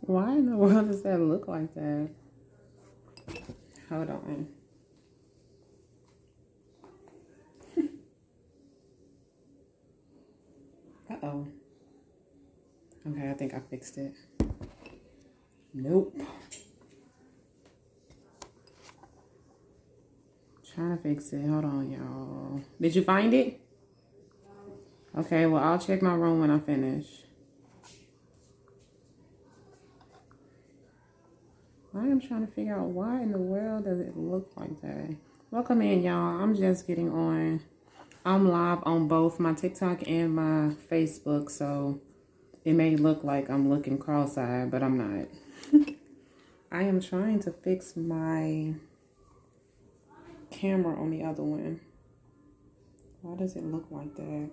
Why in the world does that look like that? Hold on. Uh-oh. Okay, I think I fixed it. Nope. Trying to fix it. Hold on, y'all. Did you find it? Okay, well, I'll check my room when I finish. I am trying to figure out why in the world does it look like that. Welcome in, y'all. I'm just getting on. I'm live on both my TikTok and my Facebook, so it may look like I'm looking cross-eyed, but I'm not. I am trying to fix my camera on the other one. Why does it look like that?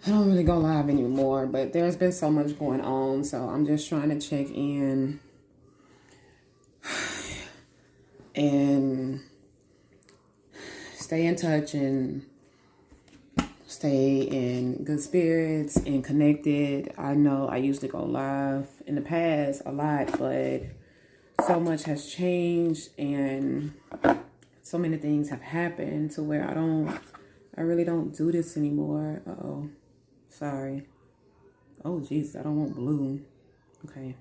I don't really go live anymore, but there's been so much going on, so I'm just trying to check in and stay in touch and stay in good spirits and connected. I know I used to go live in the past a lot, but so much has changed and so many things have happened to where I really don't do this anymore. Uh-oh. Sorry. Oh, Jesus, I don't want blue. Okay.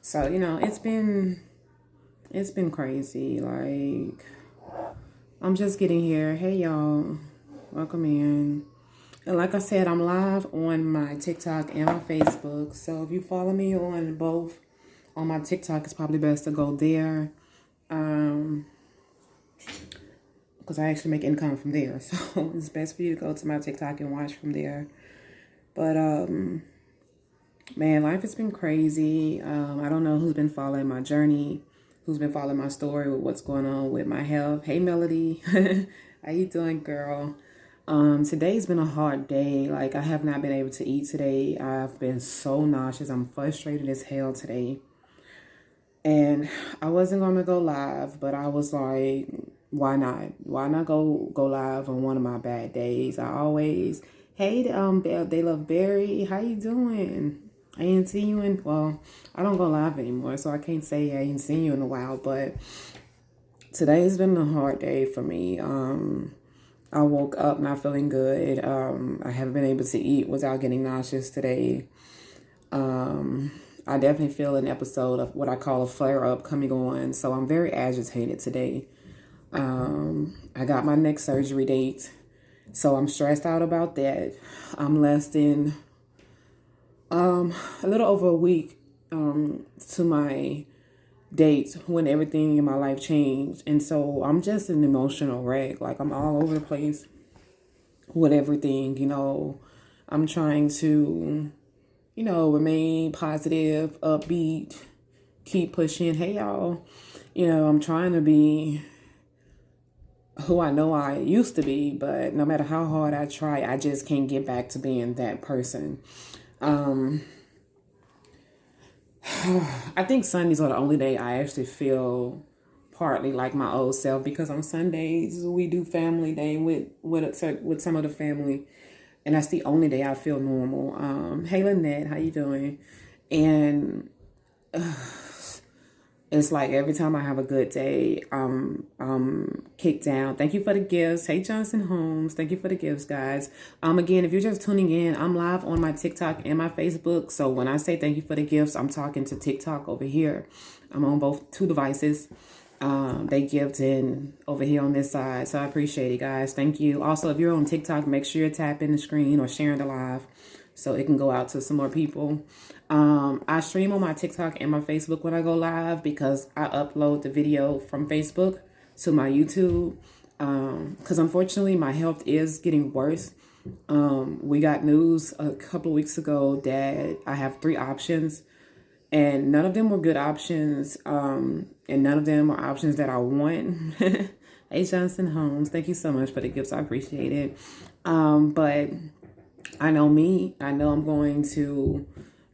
So, you know, it's been crazy. Like, I'm just getting here. Hey, y'all. Welcome in. And like I said, I'm live on my TikTok and my Facebook. So if you follow me on both, on my TikTok, it's probably best to go there. Because I actually make income from there. So it's best for you to go to my TikTok and watch from there. But, man, life has been crazy. I don't know who's been following my journey, who's been following my story with what's going on with my health. Hey, Melody. How you doing, girl? Today's been a hard day. Like, I have not been able to eat today. I've been so nauseous. I'm frustrated as hell today. And I wasn't going to go live, but I was like, why not? Why not go live on one of my bad days? I always, hey, They Love Berry, how you doing? I ain't seen you in, well, I don't go live anymore, so I can't say I ain't seen you in a while, but today's been a hard day for me. I woke up not feeling good. I haven't been able to eat without getting nauseous today. I definitely feel an episode of what I call a flare-up coming on, so I'm very agitated today. I got my next surgery date, so I'm stressed out about that. I'm less than a little over a week to my date when everything in my life changed, and so I'm just an emotional wreck. Like, I'm all over the place with everything, you know. I'm trying to, you know, remain positive, upbeat, keep pushing. Hey, y'all. You know, I'm trying to be who I know I used to be, but no matter how hard I try, I just can't get back to being that person. I think Sundays are the only day I actually feel partly like my old self, because on Sundays we do family day with some of the family, and that's the only day I feel normal. Hey, Lynette, how you doing? And it's like every time I have a good day, I'm kicked down. Thank you for the gifts. Hey, Johnson Holmes. Thank you for the gifts, guys. Again, if you're just tuning in, I'm live on my TikTok and my Facebook. So when I say thank you for the gifts, I'm talking to TikTok over here. I'm on both two devices. They gift in over here on this side. So I appreciate it, guys. Thank you. Also, if you're on TikTok, make sure you're tapping the screen or sharing the live so it can go out to some more people. I stream on my TikTok and my Facebook when I go live, because I upload the video from Facebook to my YouTube. Because unfortunately, my health is getting worse. We got news a couple of weeks ago that I have 3 options, and none of them were good options. And none of them are options that I want. Hey, Johnson Holmes, thank you so much for the gifts. I appreciate it. But I know me. I know I'm going to,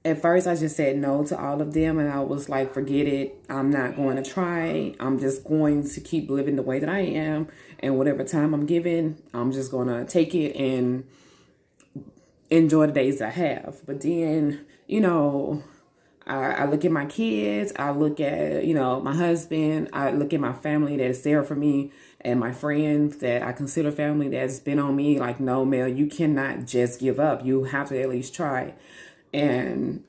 at first I just said no to all of them, and I was like, forget it. I'm not going to try. I'm just going to keep living the way that I am, and whatever time I'm given, I'm just going to take it and enjoy the days I have. But then, you know, I look at my kids, I look at, you know, my husband, I look at my family that is there for me, and my friends that I consider family that's been on me like, no, Mel, you cannot just give up. You have to at least try. And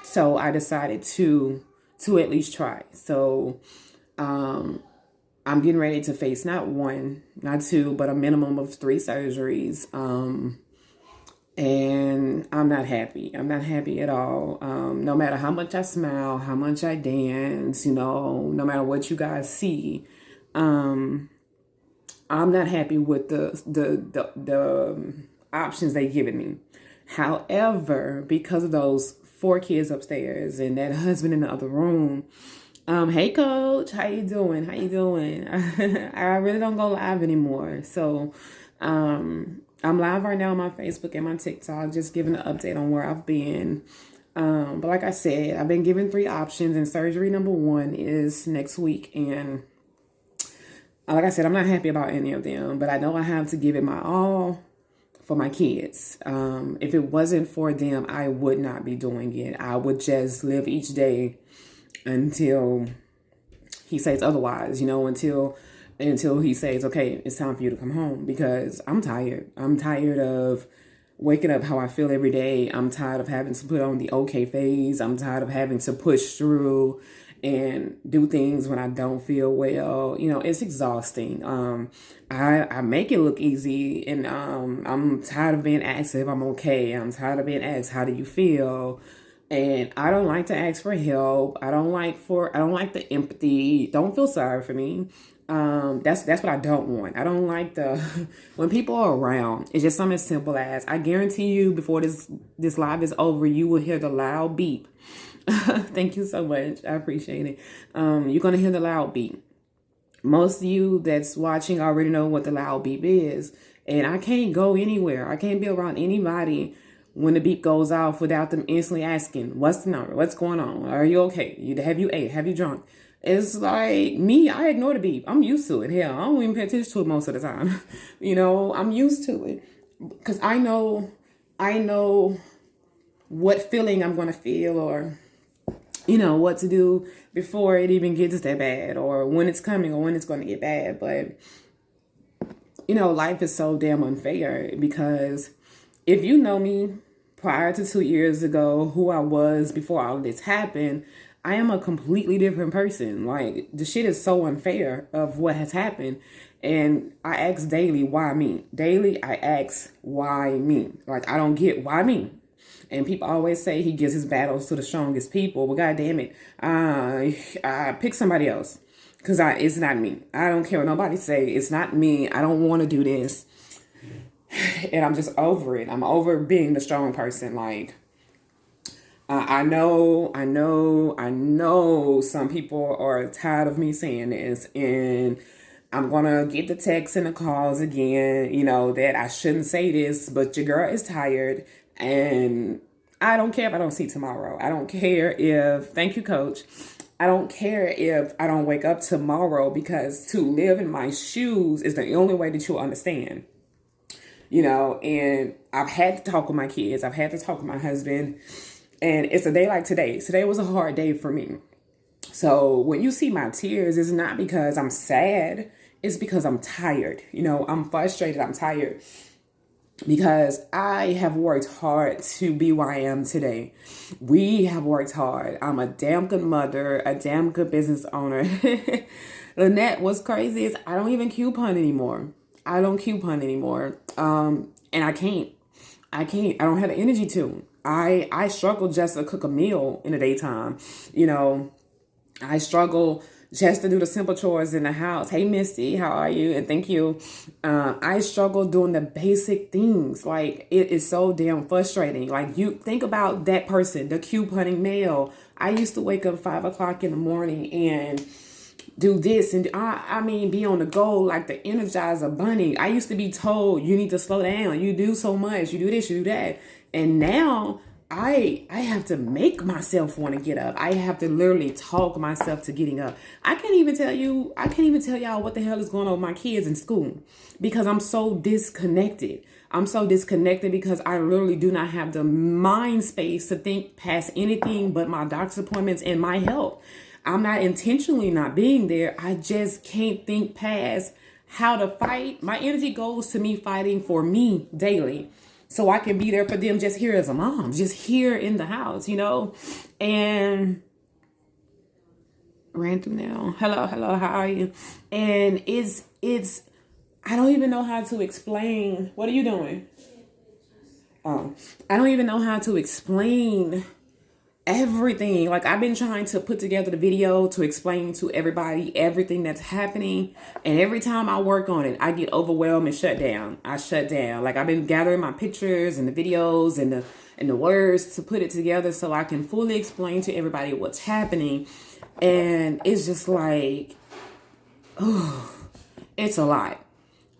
so I decided to at least try. So I'm getting ready to face not one, not two, but a minimum of 3 surgeries. And I'm not happy. I'm not happy at all. No matter how much I smile, how much I dance, you know, no matter what you guys see, I'm not happy with the options they given me. However, because of those 4 kids upstairs and that husband in the other room, hey coach, how you doing? How you doing? I really don't go live anymore. So, I'm live right now on my Facebook and my TikTok, just giving an update on where I've been. But like I said, I've been given 3 options, and surgery number 1 is next week. And like I said, I'm not happy about any of them, but I know I have to give it my all for my kids. If it wasn't for them, I would not be doing it. I would just live each day until he says otherwise, you know, until he says, okay, it's time for you to come home, because I'm tired. I'm tired of waking up how I feel every day. I'm tired of having to put on the okay phase. I'm tired of having to push through and do things when I don't feel well. You know, it's exhausting. I make it look easy, and I'm tired of being asked if I'm okay. I'm tired of being asked, how do you feel? And I don't like to ask for help. I don't like the empathy. Don't feel sorry for me. That's what I don't want. I don't like when people are around. It's just something as simple as, I guarantee you before this live is over, you will hear the loud beep. Thank you so much. I appreciate it. You're going to hear the loud beep. Most of you that's watching already know what the loud beep is. And I can't go anywhere. I can't be around anybody when the beep goes off without them instantly asking, what's the number? What's going on? Are you okay? Have you ate? Have you drunk? It's like me, I ignore the beep. I'm used to it. Hell, I don't even pay attention to it most of the time. You know, I'm used to it because I know what feeling I'm going to feel, or, you know, what to do before it even gets that bad, or when it's coming, or when it's going to get bad. But, you know, life is so damn unfair, because if you know me prior to 2 years ago, who I was before all of this happened, I am a completely different person. Like, the shit is so unfair of what has happened. And I ask daily, why me? Daily, I ask, why me? Like, I don't get why me. And people always say he gives his battles to the strongest people. Well, God damn it. I pick somebody else, because it's not me. I don't care what nobody say. It's not me. I don't want to do this. And I'm just over it. I'm over being the strong person. Like, I know some people are tired of me saying this, and I'm going to get the texts and the calls again, you know, that I shouldn't say this, but your girl is tired, and I don't care if I don't see tomorrow. I don't care if, thank you, coach. I don't care if I don't wake up tomorrow, because to live in my shoes is the only way that you'll understand. You know, and I've had to talk with my kids. I've had to talk with my husband. And it's a day like today. Today was a hard day for me. So when you see my tears, it's not because I'm sad. It's because I'm tired. You know, I'm frustrated. I'm tired. Because I have worked hard to be where I am today. We have worked hard. I'm a damn good mother, a damn good business owner. Lynette, what's crazy is I don't even coupon anymore. I don't coupon anymore. And I can't. I don't have the energy to. I struggle just to cook a meal in the daytime. You know, I struggle just to do the simple chores in the house. Hey, Misty, how are you? And thank you. I struggle doing the basic things. Like, it is so damn frustrating. Like, you think about that person, the couponing male. I used to wake up 5 o'clock in the morning and do this, and I mean, be on the go like the Energizer Bunny. I used to be told, you need to slow down. You do so much. You do this, you do that. And now I have to make myself want to get up. I have to literally talk myself to getting up. I can't even tell y'all what the hell is going on with my kids in school because I'm so disconnected. I'm so disconnected because I literally do not have the mind space to think past anything but my doctor's appointments and my health. I'm not intentionally not being there. I just can't think past how to fight. My energy goes to me fighting for me daily. So I can be there for them just here as a mom, just here in the house, you know? And random now. Hello, how are you? And it's I don't even know how to explain. What are you doing? Oh, I don't even know how to explain everything. Like, I've been trying to put together the video to explain to everybody everything that's happening, and every time I work on it, I get overwhelmed and shut down. I shut down. Like, I've been gathering my pictures and the videos and the words to put it together so I can fully explain to everybody what's happening. And it's just like, oh, it's a lot.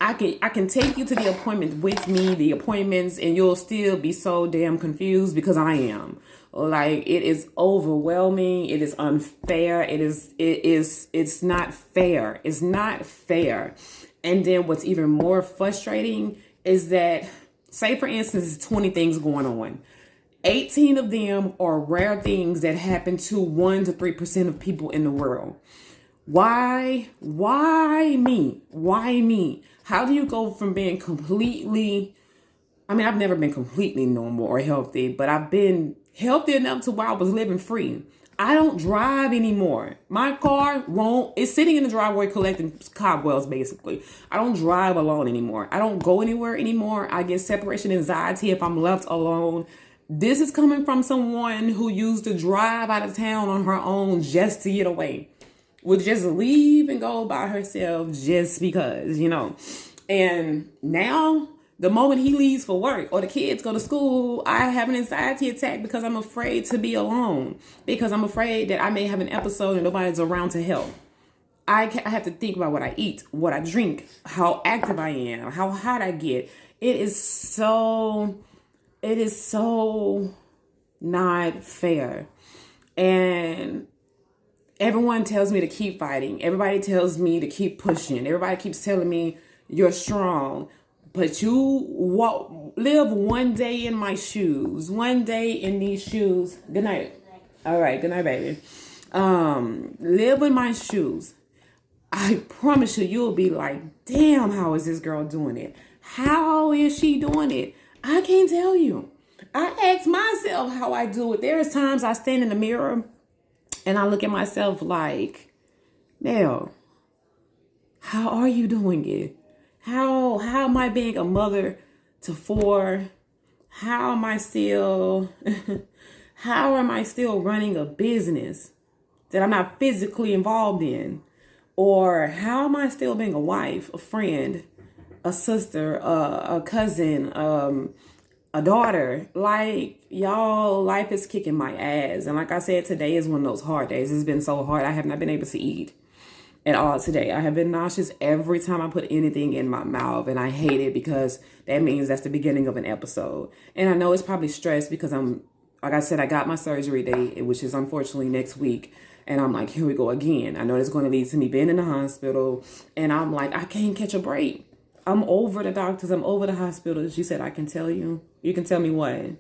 I can take you to the appointment with me, the appointments, and you'll still be so damn confused because I am. Like, it is overwhelming. It is unfair. It's not fair. It's not fair. And then what's even more frustrating is that, say for instance, there's 20 things going on. 18 of them are rare things that happen to 1 to 3% of people in the world. Why me? Why me? How do you go from being completely, I mean, I've never been completely normal or healthy, but I've been healthy enough to where I was living free. I don't drive anymore. My car it's sitting in the driveway collecting cobwebs, basically. I don't drive alone anymore. I don't go anywhere anymore. I get separation anxiety if I'm left alone. This is coming from someone who used to drive out of town on her own just to get away. Would just leave and go by herself just because, you know. And now, the moment he leaves for work or the kids go to school, I have an anxiety attack because I'm afraid to be alone. Because I'm afraid that I may have an episode and nobody's around to help. I have to think about what I eat, what I drink, how active I am, how hot I get. It is so not fair. And everyone tells me to keep fighting. Everybody tells me to keep pushing. Everybody keeps telling me you're strong. But you live one day in my shoes. One day in these shoes. Good night. All right. Good night, baby. Live in my shoes. I promise you'll be like, damn, how is this girl doing it? How is she doing it? I can't tell you. I ask myself how I do it. There's times I stand in the mirror and I look at myself like, Nell, how are you doing it? How am I being a mother to 4? How am I still running a business that I'm not physically involved in? Or how am I still being a wife, a friend, a sister, a cousin, a daughter? Like, y'all, life is kicking my ass. And like I said, today is one of those hard days. It's been so hard. I have not been able to eat at all today. I have been nauseous every time I put anything in my mouth, and I hate it because that means that's the beginning of an episode. And I know it's probably stress because like I said, I got my surgery date, which is unfortunately next week. And I'm like, here we go again. I know it's going to lead to me being in the hospital. And I'm like, I can't catch a break. I'm over the doctors. I'm over the hospital. She said, I can tell you. You can tell me what?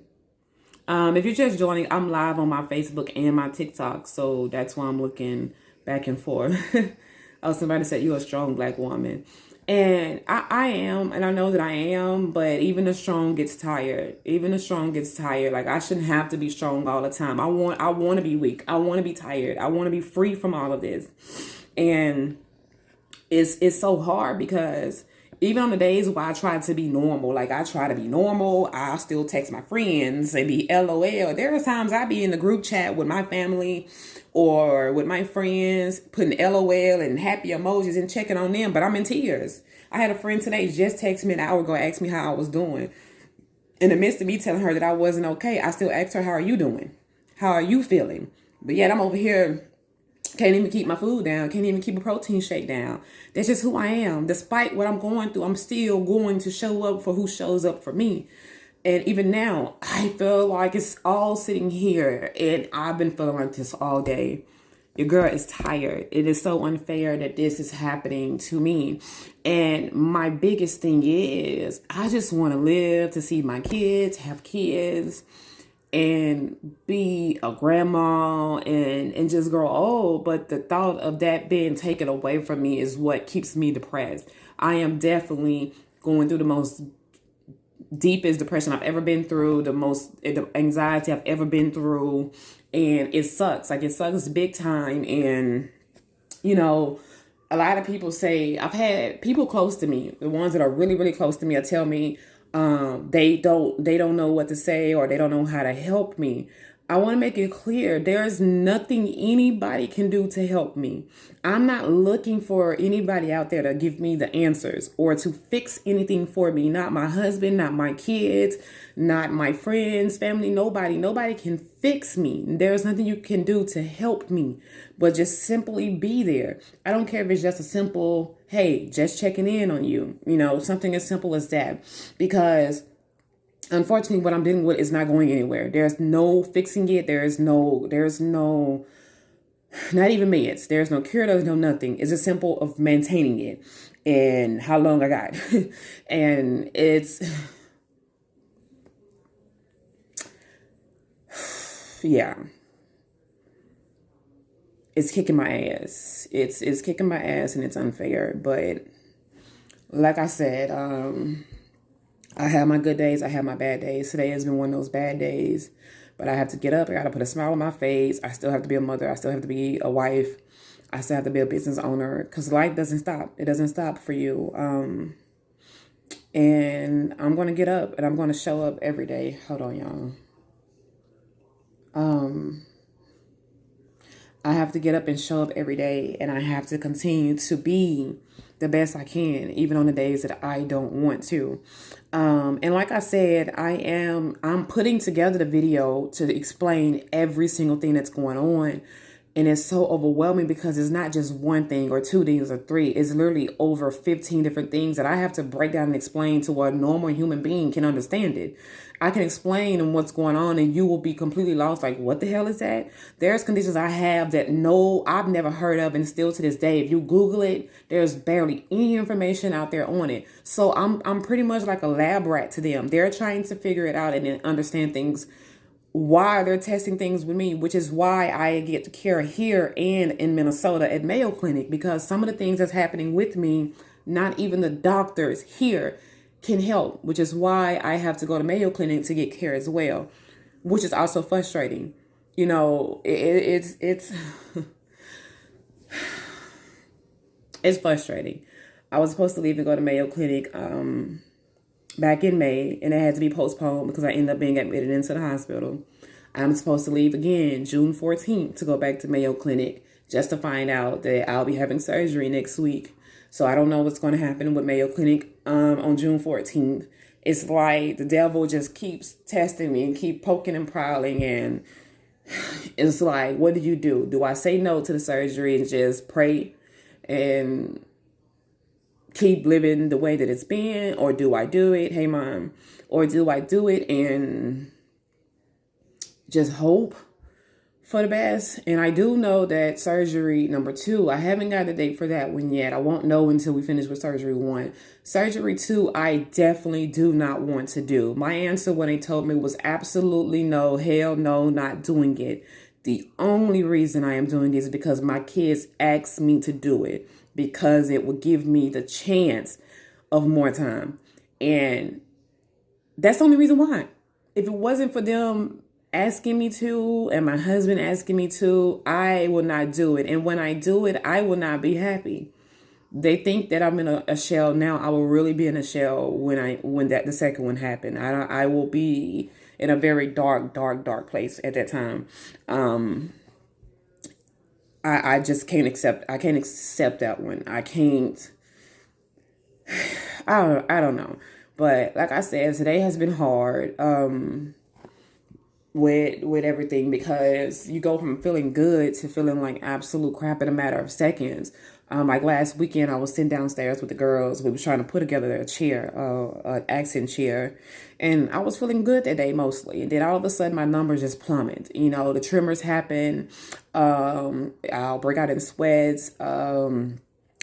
If you're just joining, I'm live on my Facebook and my TikTok. So that's why I'm looking back and forth. Oh, somebody said you're a strong Black woman. And I am, and I know that I am, but even the strong gets tired. Even the strong gets tired. Like, I shouldn't have to be strong all the time. I want to be weak. I want to be tired. I want to be free from all of this. And it's so hard because even on the days where I try to be normal, like I try to be normal, I still text my friends and be LOL. There are times I be in the group chat with my family or with my friends, putting LOL and happy emojis and checking on them, but I'm in tears. I had a friend today just text me an hour ago, asked me how I was doing. In the midst of me telling her that I wasn't okay, I still asked her, how are you doing? How are you feeling? But yet I'm over here, can't even keep my food down, can't even keep a protein shake down. That's just who I am. Despite what I'm going through, I'm still going to show up for who shows up for me. And even now, I feel like it's all sitting here, and I've been feeling like this all day. Your girl is tired. It is so unfair that this is happening to me. And my biggest thing is, I just want to live to see my kids, have kids, and be a grandma and just grow old. But the thought of that being taken away from me is what keeps me depressed. I am definitely going through the most deepest depression I've ever been through, the most anxiety I've ever been through. And it sucks. Like, it sucks big time. And, you know, a lot of people say, I've had people close to me, the ones that are really, really close to me, tell me they don't know what to say, or they don't know how to help me. I want to make it clear, there's nothing anybody can do to help me. I'm not looking for anybody out there to give me the answers or to fix anything for me. Not my husband, not my kids, not my friends, family, nobody can fix me. There's nothing you can do to help me, but just simply be there. I don't care if it's just a simple, hey, just checking in on you, something as simple as that, because unfortunately, what I'm dealing with is not going anywhere. There's no fixing it. There's no, not even meds. There's no cure. There's no nothing. It's just simple of maintaining it and how long I got. And it's, yeah, it's kicking my ass. It's kicking my ass, and it's unfair. But like I said, I have my good days. I have my bad days. Today has been one of those bad days, but I have to get up. I got to put a smile on my face. I still have to be a mother. I still have to be a wife. I still have to be a business owner, because life doesn't stop. It doesn't stop for you. And I'm going to get up, and I'm going to show up every day. Hold on, y'all. I have to get up and show up every day, and I have to continue to be the best I can, even on the days that I don't want to. And like I said, I'm putting together the video to explain every single thing that's going on. And it's so overwhelming, because it's not just one thing or two things or three. It's literally over 15 different things that I have to break down and explain to where a normal human being can understand it. I can explain what's going on, and you will be completely lost. Like, what the hell is that? There's conditions I have that I've never heard of, and still to this day, if you Google it, there's barely any information out there on it. So I'm pretty much like a lab rat to them. They're trying to figure it out and then understand things, why they're testing things with me, which is why I get care here and in Minnesota at Mayo Clinic, because some of the things that's happening with me, not even the doctors here can help, which is why I have to go to Mayo Clinic to get care as well, which is also frustrating. It's it's frustrating. I was supposed to leave and go to Mayo Clinic back in May, and it had to be postponed because I ended up being admitted into the hospital. I'm supposed to leave again June 14th to go back to Mayo Clinic, just to find out that I'll be having surgery next week. So I don't know what's going to happen with Mayo Clinic on June 14th. It's like the devil just keeps testing me and keep poking and prowling, and it's like, what do you do? Do I say no to the surgery and just pray and keep living the way that it's been, or do I do it? Hey, Mom. Or do I do it and just hope for the best? And I do know that surgery number 2, I haven't got a date for that one yet. I won't know until we finish with surgery 1. Surgery 2, I definitely do not want to do. My answer when they told me was absolutely no, hell no, not doing it. The only reason I am doing it is because my kids asked me to do it, because it would give me the chance of more time. And that's the only reason why. If it wasn't for them asking me to, and my husband asking me to, I will not do it. And when I do it, I will not be happy. They think that I'm in a shell now. I will really be in a shell when the second one happened. I will be in a very dark place at that time. I just can't accept. I can't accept that one. I can't. I don't know. But like I said, today has been hard. With everything, because you go from feeling good to feeling like absolute crap in a matter of seconds. Like last weekend, I was sitting downstairs with the girls. We were trying to put together a chair, an accent chair, and I was feeling good that day mostly. And then all of a sudden, my numbers just plummet. You know, the tremors happen. I'll break out in sweats.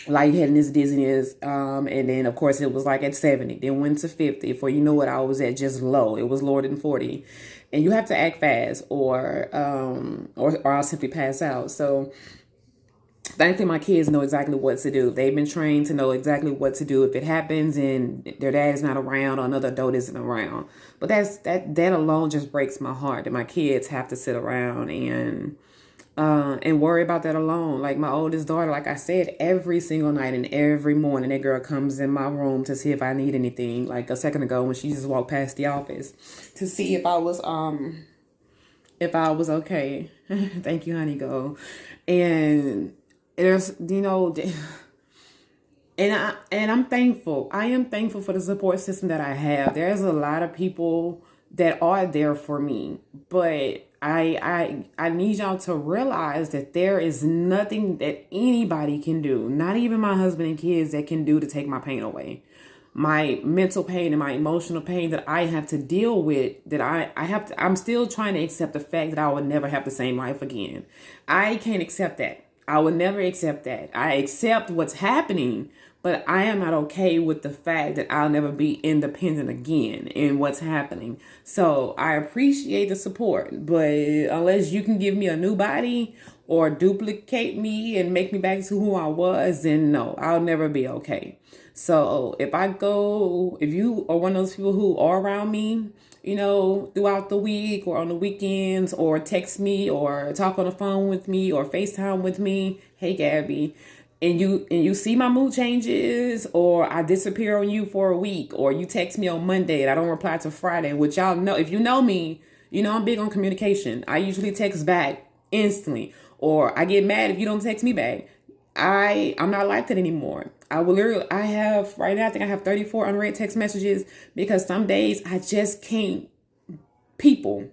Lightheadedness, dizziness, and then of course it was like at 70, then went to 50. For you know what, I was at just low. It was lower than 40, and you have to act fast, or I'll simply pass out. So thankfully, my kids know exactly what to do. They've been trained to know exactly what to do if it happens and their dad is not around or another adult isn't around. But that alone just breaks my heart that my kids have to sit around and worry about that alone. Like my oldest daughter, like I said, every single night and every morning, that girl comes in my room to see if I need anything. Like a second ago when she just walked past the office to see if I was okay. Thank you, honey. Go. And there's, and I'm thankful. I am thankful for the support system that I have. There's a lot of people that are there for me, but I need y'all to realize that there is nothing that anybody can do, not even my husband and kids, that can do to take my pain away. My mental pain and my emotional pain that I have to deal with, that I'm still trying to accept the fact that I will never have the same life again. I can't accept that. I would never accept that. I accept what's happening, but I am not okay with the fact that I'll never be independent again in what's happening. So I appreciate the support, but unless you can give me a new body or duplicate me and make me back to who I was, then no, I'll never be okay. So if you are one of those people who are around me, throughout the week or on the weekends, or text me or talk on the phone with me or FaceTime with me, hey Gabby, and you see my mood changes, or I disappear on you for a week, or you text me on Monday and I don't reply till Friday, which y'all know, if you know me, I'm big on communication. I usually text back instantly, or I get mad if you don't text me back. I'm not like that anymore. Right now, I think I have 34 unread text messages, because some days I just can't people.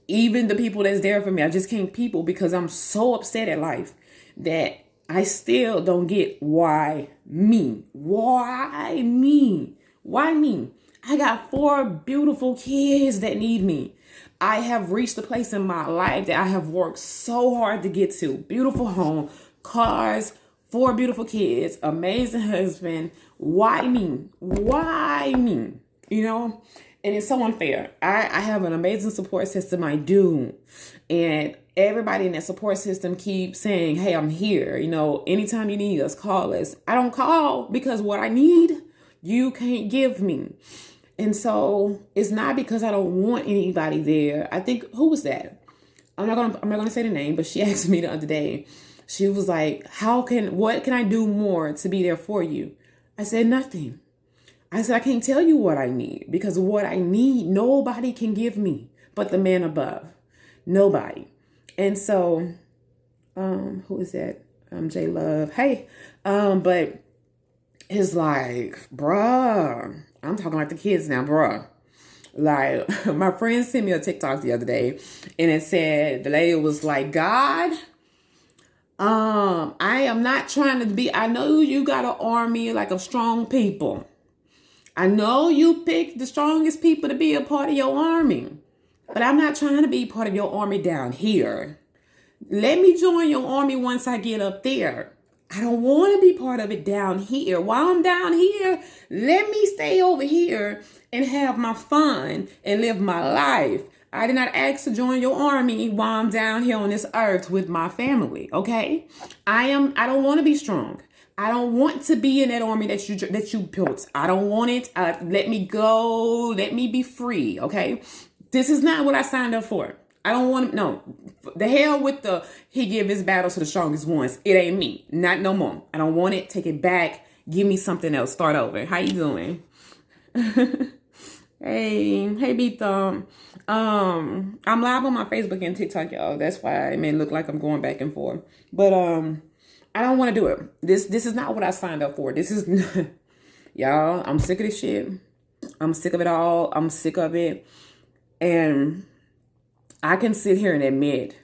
Even the people that's there for me, I just can't people, because I'm so upset at life that I still don't get why me? Why me? Why me? I got 4 beautiful kids that need me. I have reached a place in my life that I have worked so hard to get to. Beautiful home, cars, 4 beautiful kids, amazing husband. Why me? Why me? And it's so unfair. I have an amazing support system. I do. And everybody in that support system keeps saying, hey, I'm here. Anytime you need us, call us. I don't call because what I need, you can't give me. And so it's not because I don't want anybody there. I think, who was that? I'm not gonna say the name, but she asked me the other day. She was like, what can I do more to be there for you? I said, nothing. I said, I can't tell you what I need, because what I need, nobody can give me but the man above. Nobody. And so, who is that? J Love. Hey, but it's like, bruh, I'm talking like the kids now, bruh. Like, my friend sent me a TikTok the other day, and it said, the lady was like, God, I am not trying to be, I know you got an army like of strong people. I know you picked the strongest people to be a part of your army, but I'm not trying to be part of your army down here. Let me join your army once I get up there. I don't want to be part of it down here. While I'm down here, let me stay over here and have my fun and live my life. I did not ask to join your army while I'm down here on this earth with my family, okay? I don't want to be strong. I don't want to be in that army that you built. I don't want it. Let me go. Let me be free, okay? This is not what I signed up for. I don't want to, no. The hell with he give his battles to the strongest ones. It ain't me. Not no more. I don't want it. Take it back. Give me something else. Start over. How you doing? Hey, B-Thumb. I'm live on my Facebook and TikTok, y'all. That's why it may look like I'm going back and forth. But, I don't want to do it. This is not what I signed up for. This is, y'all, I'm sick of this shit. I'm sick of it all. I'm sick of it. And I can sit here and admit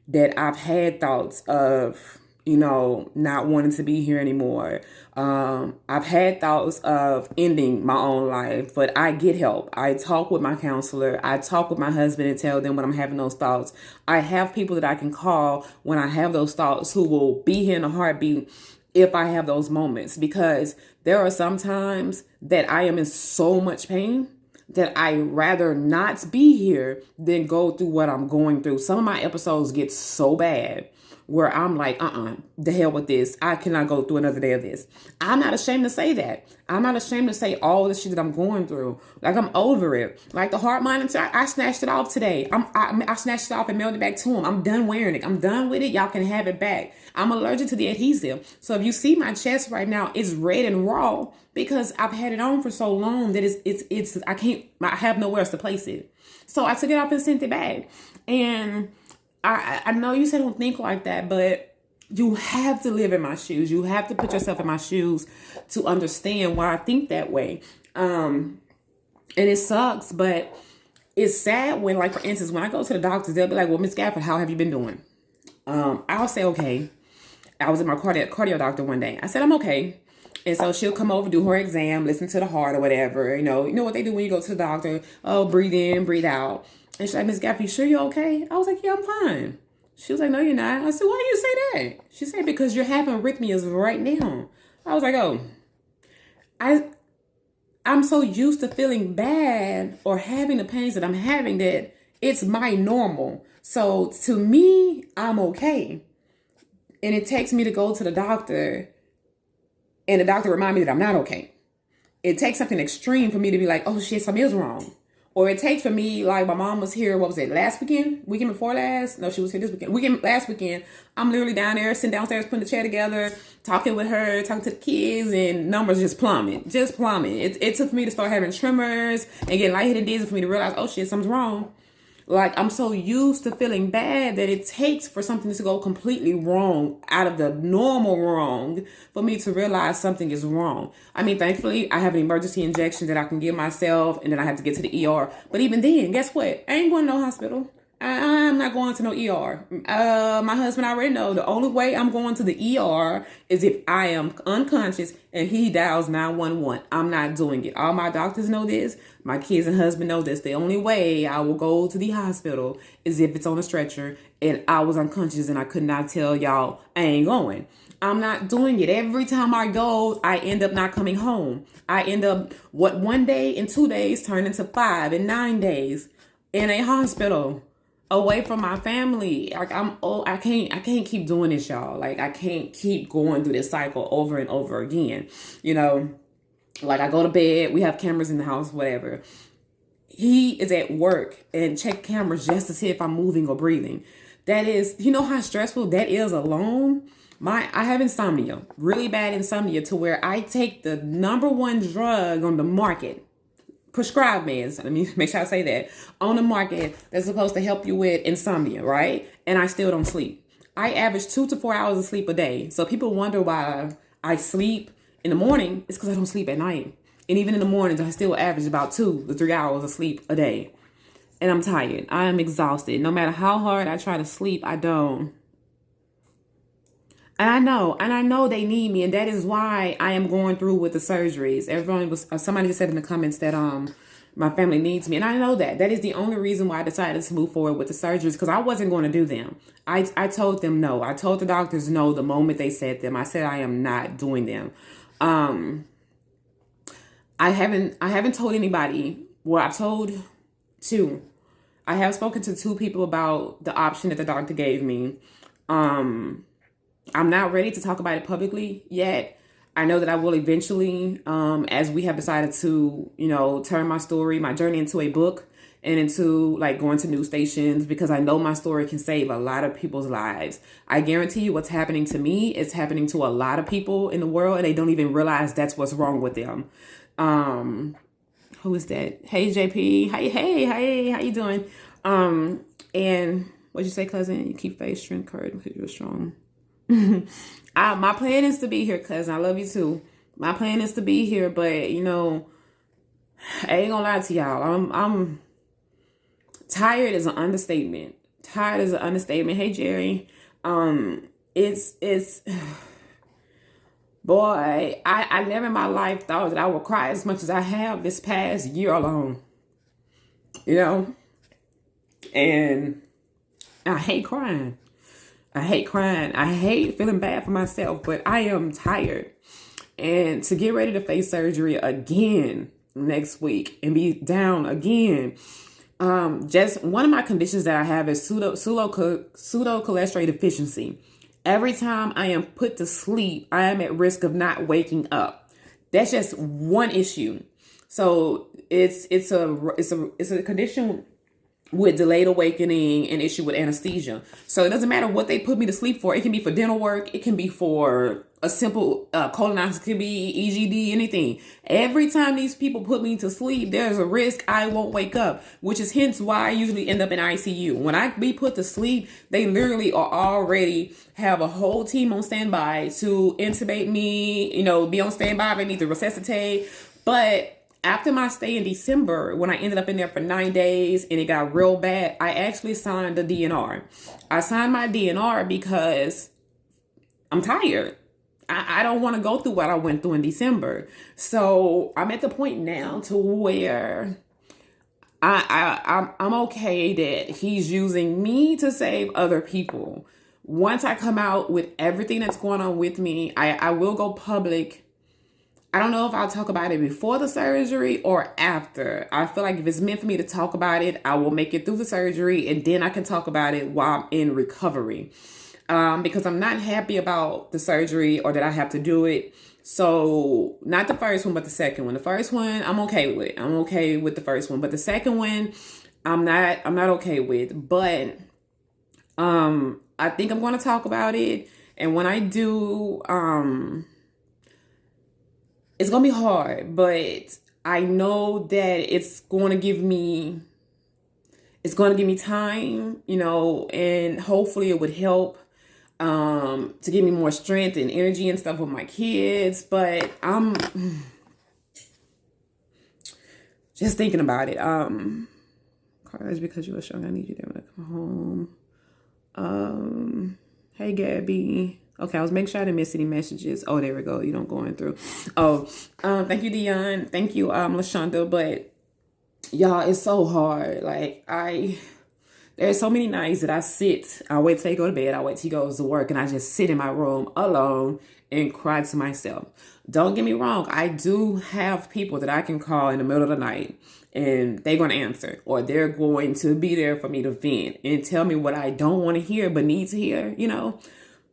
that I've had thoughts of not wanting to be here anymore. I've had thoughts of ending my own life, but I get help. I talk with my counselor. I talk with my husband and tell them when I'm having those thoughts. I have people that I can call when I have those thoughts who will be here in a heartbeat if I have those moments, because there are some times that I am in so much pain that I rather not be here than go through what I'm going through. Some of my episodes get so bad where I'm like, the hell with this. I cannot go through another day of this. I'm not ashamed to say that. I'm not ashamed to say all the shit that I'm going through. Like, I'm over it. Like the heart monitor, I snatched it off today. I snatched it off and mailed it back to him. I'm done wearing it. I'm done with it. Y'all can have it back. I'm allergic to the adhesive. So if you see my chest right now, it's red and raw because I've had it on for so long that I have nowhere else to place it. So I took it off and sent it back. And I know you said don't think like that, but you have to live in my shoes. You have to put yourself in my shoes to understand why I think that way. And it sucks, but it's sad when, like, for instance, when I go to the doctors, they'll be like, well, Miss Gafford, how have you been doing? I'll say, okay. I was at my cardio doctor one day. I said, I'm okay. And so she'll come over, do her exam, listen to the heart or whatever. You know what they do when you go to the doctor? Oh, breathe in, breathe out. And she's like, Miss Gafford, you sure you're okay? I was like, yeah, I'm fine. She was like, no, you're not. I said, why do you say that? She said, because you're having arrhythmias right now. I was like, oh, I'm so used to feeling bad or having the pains that I'm having that it's my normal. So to me, I'm okay. And it takes me to go to the doctor and the doctor remind me that I'm not okay. It takes something extreme for me to be like, oh shit, something is wrong. Or it takes for me, like my mom was here, what was it, last weekend? Weekend before last? No, she was here this weekend. Last weekend. I'm literally down there, sitting downstairs, putting the chair together, talking with her, talking to the kids, and numbers just plummet. It took me to start having tremors and getting lightheaded and dizzy for me to realize, oh shit, something's wrong. Like, I'm so used to feeling bad that it takes for something to go completely wrong, out of the normal wrong, for me to realize something is wrong. I mean, thankfully, I have an emergency injection that I can give myself, and then I have to get to the ER. But even then, guess what? I ain't going to no hospital. I'm not going to no ER. My husband already know the only way I'm going to the ER is if I am unconscious and he dials 911. I'm not doing it. All my doctors know this. My kids and husband know this. The only way I will go to the hospital is if it's on a stretcher and I was unconscious and I could not tell y'all I ain't going. I'm not doing it. Every time I go, I end up not coming home. I end up, 1 day and 2 days turn into 5 and 9 days in a hospital, away from my family. Like, I can't keep doing this, y'all. Like, I can't keep going through this cycle over and over again. Like, I go to bed, we have cameras in the house, whatever. He is at work and check cameras just to see if I'm moving or breathing. That is, you know how stressful that is alone? I have insomnia, really bad insomnia, to where I take the #1 drug on the market, prescribed meds, let me make sure I say that, on the market that's supposed to help you with insomnia, right? And I still don't sleep. I average 2 to 4 hours of sleep a day. So people wonder why I sleep in the morning. It's because I don't sleep at night. And even in the mornings, I still average about 2 to 3 hours of sleep a day. And I'm tired. I am exhausted. No matter how hard I try to sleep, I don't. And I know they need me, and that is why I am going through with the surgeries. Somebody just said in the comments that my family needs me, and I know that is the only reason why I decided to move forward with the surgeries, because I wasn't going to do them. I told them no. I told the doctors no the moment they said them. I said I am not doing them. I haven't told anybody. Well, I told 2. I have spoken to 2 people about the option that the doctor gave me. I'm not ready to talk about it publicly yet. I know that I will eventually, as we have decided to, turn my journey into a book and into like going to news stations, because I know my story can save a lot of people's lives. I guarantee you what's happening to me is happening to a lot of people in the world, and they don't even realize that's what's wrong with them. Who is that? Hey, JP. Hey, how you doing? And what'd you say, cousin? You keep faith, strength, courage, because you're strong. My plan is to be here, cousin. I love you too. My plan is to be here, but I ain't gonna lie to y'all. I'm tired is an understatement. Hey, Jerry. it's boy, I never in my life thought that I would cry as much as I have this past year alone. You know? And I hate crying. I hate crying. I hate feeling bad for myself, but I am tired. And to get ready to face surgery again next week and be down again. Just one of my conditions that I have is pseudocholesterol deficiency. Every time I am put to sleep, I am at risk of not waking up. That's just one issue. So it's a condition with delayed awakening and issue with anesthesia. So it doesn't matter what they put me to sleep for. It can be for dental work. It can be for a simple colonoscopy, EGD, anything. Every time these people put me to sleep, there's a risk I won't wake up, which is hence why I usually end up in ICU. When I be put to sleep, they literally are already have a whole team on standby to intubate me, be on standby if I need to resuscitate. But after my stay in December, when I ended up in there for 9 days and it got real bad, I actually signed the DNR. I signed my DNR because I'm tired. I don't want to go through what I went through in December. So I'm at the point now to where I'm okay that he's using me to save other people. Once I come out with everything that's going on with me, I will go public. I don't know if I'll talk about it before the surgery or after. I feel like if it's meant for me to talk about it, I will make it through the surgery and then I can talk about it while I'm in recovery. Because I'm not happy about the surgery or that I have to do it. So not the first one, but the second one. The first one, I'm okay with. I'm okay with the first one, but the second one, I'm not okay with. But I think I'm going to talk about it. And when I do, it's going to be hard, but I know that it's going to give me time, and hopefully it would help to give me more strength and energy and stuff with my kids. But I'm just thinking about it. Carlos, because you were strong, I need you there when I come home. Hey, Gabby. Okay, I was making sure I didn't miss any messages. Oh, there we go. You don't going through. Oh, thank you, Dion. Thank you, LaShonda. But y'all, it's so hard. Like there's so many nights that I wait till he go to bed. I wait till he goes to work and I just sit in my room alone and cry to myself. Don't get me wrong. I do have people that I can call in the middle of the night and they're going to answer, or they're going to be there for me to vent and tell me what I don't want to hear, but need to hear,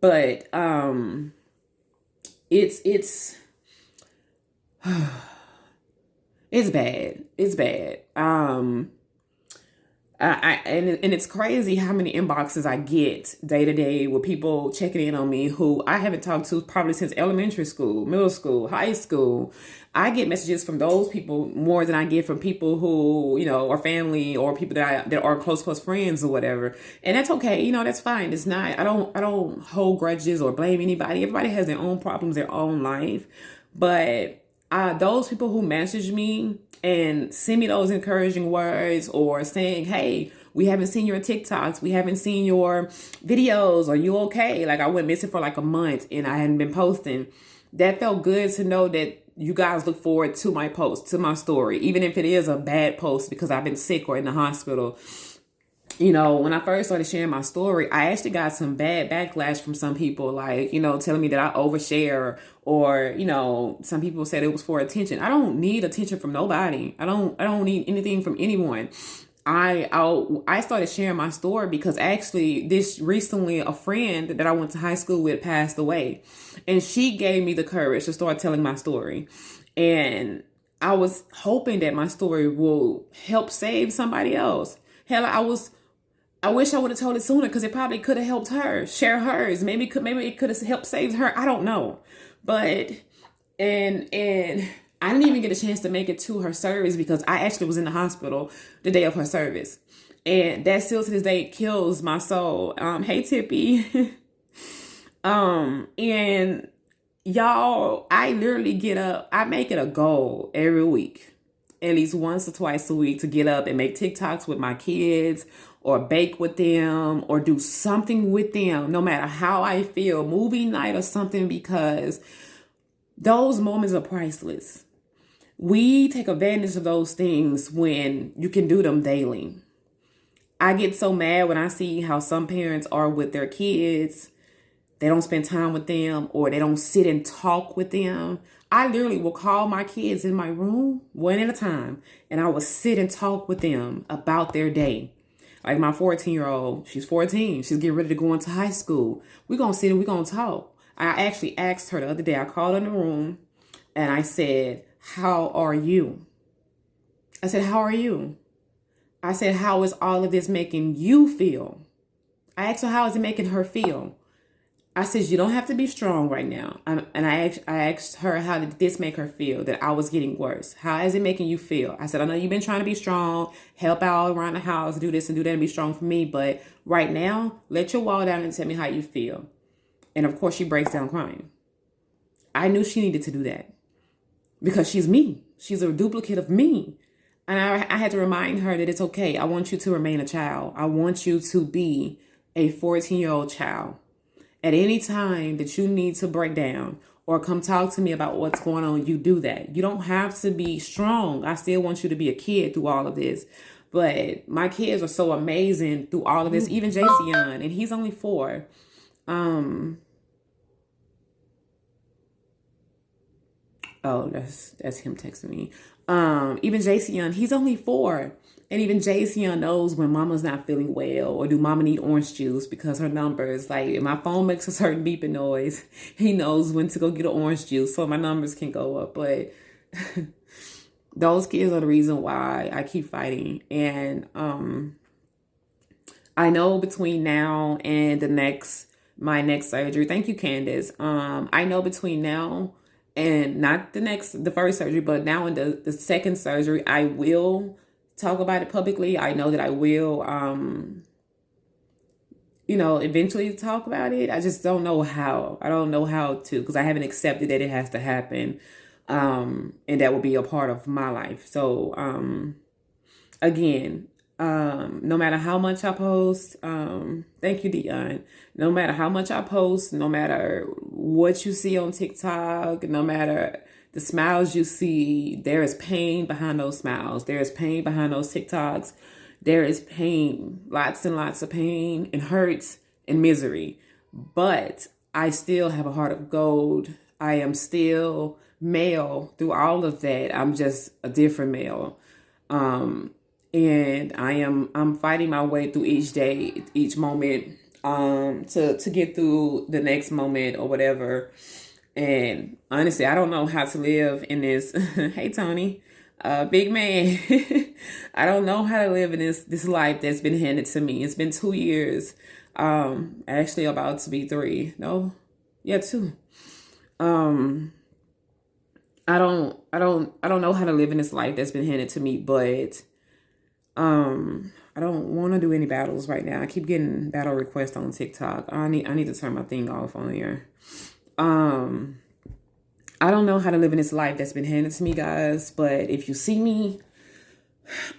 But it's it's bad. It's bad. And it's crazy how many inboxes I get day to day with people checking in on me who I haven't talked to probably since elementary school, middle school, high school. I get messages from those people more than I get from people who, are family or people that are close friends or whatever. And that's okay. That's fine. It's not, I don't hold grudges or blame anybody. Everybody has their own problems, their own life. But those people who message me and send me those encouraging words or saying, hey, we haven't seen your TikToks, we haven't seen your videos, are you okay? Like I went missing for like a month and I hadn't been posting. That felt good to know that you guys look forward to my post, to my story, even if it is a bad post because I've been sick or in the hospital. When I first started sharing my story, I actually got some bad backlash from some people, like, telling me that I overshare or, some people said it was for attention. I don't need attention from nobody. I don't need anything from anyone. I started sharing my story because actually this recently a friend that I went to high school with passed away, and she gave me the courage to start telling my story. And I was hoping that my story will help save somebody else. Hell, I wish I would have told it sooner because it probably could have helped her share hers. Maybe it could have helped save her. I don't know. But, and I didn't even get a chance to make it to her service because I actually was in the hospital the day of her service. And that still to this day kills my soul. Hey, Tippy. And y'all, I literally get up. I make it a goal every week at least once or twice a week to get up and make TikToks with my kids or bake with them or do something with them, no matter how I feel, movie night or something, because those moments are priceless. We take advantage of those things when you can do them daily. I get so mad when I see how some parents are with their kids. They don't spend time with them, or they don't sit and talk with them. I literally will call my kids in my room one at a time, and I will sit and talk with them about their day. Like my 14-year-old, she's 14. She's getting ready to go into high school. We're going to sit and we're going to talk. I actually asked her the other day, I called her in the room and I said, how are you? I said, how are you? I said, how is all of this making you feel? I asked her, how is it making her feel? I said, you don't have to be strong right now. And I asked her, how did this make her feel, that I was getting worse? How is it making you feel? I said, I know you've been trying to be strong, help out around the house, do this and do that and be strong for me. But right now, let your wall down and tell me how you feel. And of course, she breaks down crying. I knew she needed to do that because she's me. She's a duplicate of me. And I had to remind her that it's okay. I want you to remain a child. I want you to be a 14-year-old child. At any time that you need to break down or come talk to me about what's going on, you do that. You don't have to be strong. I still want you to be a kid through all of this. But my kids are so amazing through all of this. Even Jason, and he's only 4. Oh, that's him texting me. Even Jason, he's only 4. And even Jason knows when mama's not feeling well, or do mama need orange juice, because her numbers, like if my phone makes a certain beeping noise, he knows when to go get an orange juice so my numbers can go up. But those kids are the reason why I keep fighting. And I know between now and my next surgery, thank you, Candace. I know between now and not the first surgery, but now in the second surgery, I will talk about it publicly. I know that I will, eventually talk about it. I just don't know how. I don't know how to, because I haven't accepted that it has to happen. And that will be a part of my life. So, again, no matter how much I post, thank you, Dion. No matter how much I post, no matter what you see on TikTok, no matter the smiles you see, there is pain behind those smiles. There is pain behind those TikToks. There is pain, lots and lots of pain and hurts and misery. But I still have a heart of gold. I am still male through all of that. I'm just a different male. And I'm fighting my way through each day, each moment, to get through the next moment or whatever. And honestly, I don't know how to live in this. Hey, Tony, big man. I don't know how to live in this life that's been handed to me. It's been 2 years. Actually about to be 3. No, yeah, 2. I don't know how to live in this life that's been handed to me, but I don't want to do any battles right now. I keep getting battle requests on TikTok. I need to turn my thing off on here. I don't know how to live in this life that's been handed to me, guys. But if you see me,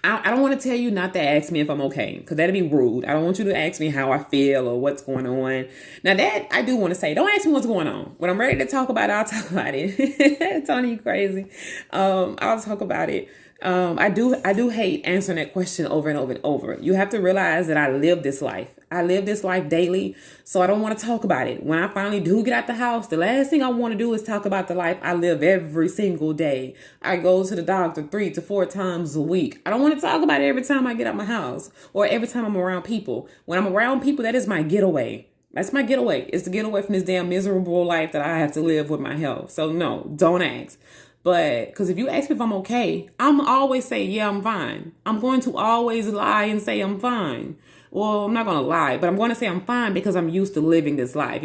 I don't want to tell you not to ask me if I'm okay, because that'd be rude. I don't want you to ask me how I feel or what's going on. Now that I do want to say, don't ask me what's going on. When I'm ready to talk about it, I'll talk about it. Tony, you crazy. I'll talk about it. I do hate answering that question over and over and over. You have to realize that I live this life. I live this life daily, so I don't want to talk about it. When I finally do get out the house, the last thing I want to do is talk about the life I live every single day. I go to the doctor 3 to 4 times a week. I don't want to talk about it every time I get out my house or every time I'm around people. When I'm around people, that is my getaway. That's my getaway. It's to get away from this damn miserable life that I have to live with my health. So no, don't ask. But because if you ask me if I'm okay, I'm always say, yeah, I'm fine. I'm going to always lie and say I'm fine. Well, I'm not going to lie, but I'm going to say I'm fine because I'm used to living this life,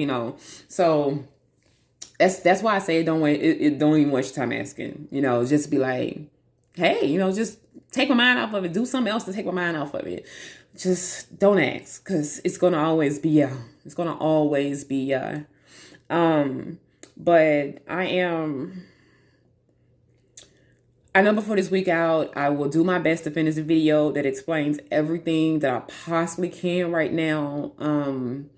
So that's why I say don't even waste your time asking, just be like, hey, just take my mind off of it. Do something else to take my mind off of it. Just don't ask, because it's going to always be, it's going to always be, but I am I know before this week out, I will do my best to finish the video that explains everything that I possibly can right now. And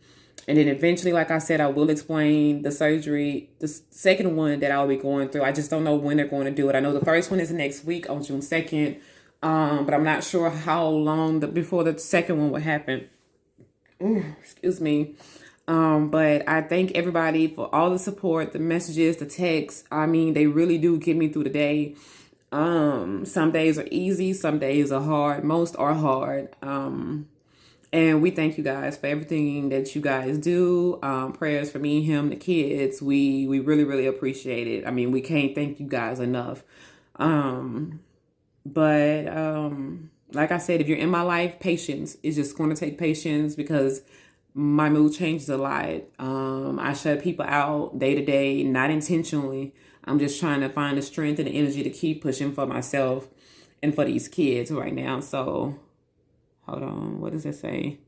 then eventually, like I said, I will explain the surgery, the second one that I'll be going through. I just don't know when they're going to do it. I know the first one is next week on June 2nd, but I'm not sure how long before the second one will happen. Ooh, excuse me. But I thank everybody for all the support, the messages, the texts. I mean, they really do get me through the day. Some days are easy, some days are hard, most are hard. And we thank you guys for everything that you guys do. Prayers for me, him, the kids. We really, really appreciate it. I mean, we can't thank you guys enough. But like I said, if you're in my life, patience is just going to take patience because my mood changes a lot. I shut people out day to day, not intentionally. I'm just trying to find the strength and the energy to keep pushing for myself and for these kids right now. So hold on, what does it say?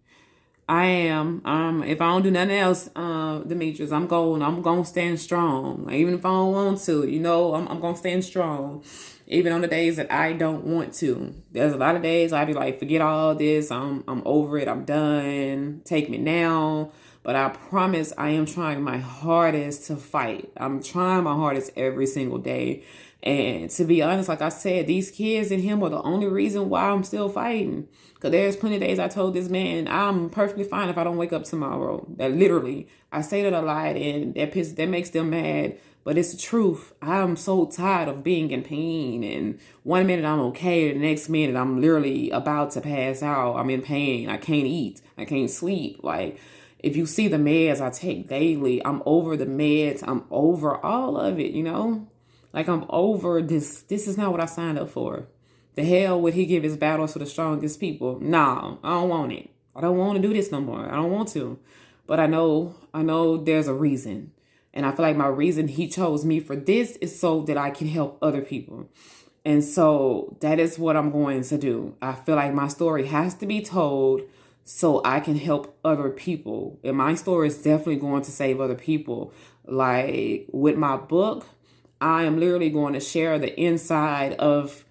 I am, if I don't do nothing else, Demetrius, I'm going to stand strong. Like, even if I don't want to, you know, I'm going to stand strong. Even on the days that I don't want to. There's a lot of days I'd be like, forget all this. I'm over it. I'm done. Take me now. But I promise I am trying my hardest to fight. I'm trying my hardest every single day. And to be honest, like I said, these kids and him are the only reason why I'm still fighting. Because there's plenty of days I told this man, I'm perfectly fine if I don't wake up tomorrow. That literally, I say that a lot and that makes them mad. But it's the truth. I'm so tired of being in pain. And one minute I'm okay. The next minute I'm literally about to pass out. I'm in pain. I can't eat. I can't sleep. Like, if you see the meds I take daily, I'm over the meds. I'm over all of it, you know? Like, I'm over this. This is not what I signed up for. The hell would he give his battles to the strongest people? Nah, I don't want it. I don't want to do this no more. I don't want to. But I know there's a reason. And I feel like my reason he chose me for this is so that I can help other people. And so that is what I'm going to do. I feel like my story has to be told so I can help other people. And my story is definitely going to save other people. Like, with my book, I am literally going to share the inside of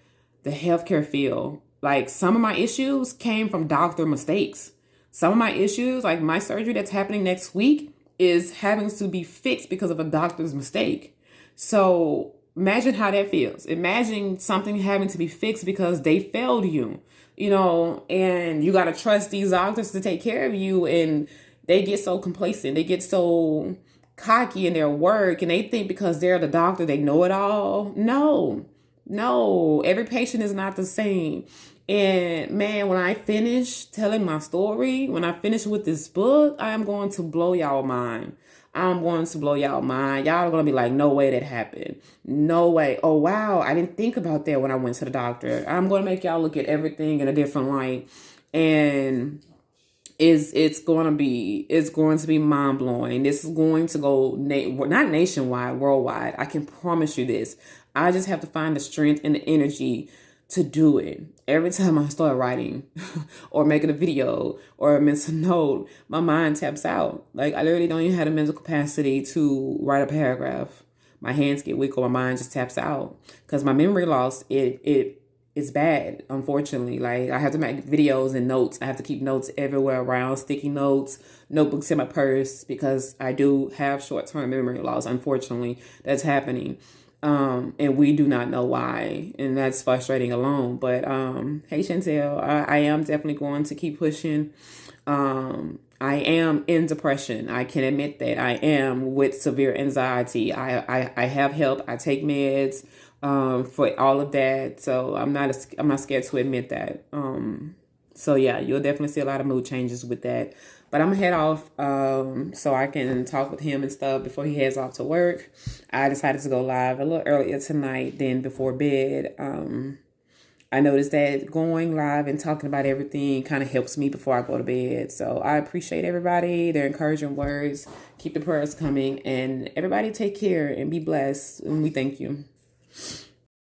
the healthcare field. Like, some of my issues came from doctor mistakes. Some of my issues, like my surgery that's happening next week, is having to be fixed because of a doctor's mistake. So imagine how that feels. Imagine something having to be fixed because they failed you, you know, and you got to trust these doctors to take care of you. And they get so complacent. They get so cocky in their work and they think because they're the doctor, they know it all. No, every patient is not the same. And man, when I finish telling my story, when I finish with this book, I am going to blow y'all mind. I'm going to blow y'all mind. Y'all are going to be like, no way that happened. No way. Oh, wow. I didn't think about that when I went to the doctor. I'm going to make y'all look at everything in a different light. And it's going to be mind blowing. This is going to go not nationwide, worldwide. I can promise you this. I just have to find the strength and the energy to do it. Every time I start writing or making a video or a mental note, my mind taps out. Like, I literally don't even have the mental capacity to write a paragraph. My hands get weak or my mind just taps out because my memory loss, it's bad, unfortunately. Like, I have to make videos and notes. I have to keep notes everywhere around, sticky notes, notebooks in my purse because I do have short-term memory loss. Unfortunately, that's happening. And we do not know why. And that's frustrating alone. But hey, Chantel, I am definitely going to keep pushing. I am in depression. I can admit that. I am with severe anxiety. I have help. I take meds for all of that. So I'm not scared to admit that. So yeah, you'll definitely see a lot of mood changes with that. But I'm gonna head off so I can talk with him and stuff before he heads off to work. I decided to go live a little earlier tonight than before bed. I noticed that going live and talking about everything kind of helps me before I go to bed. So I appreciate everybody, their encouraging words. Keep the prayers coming. And everybody take care and be blessed. And we thank you.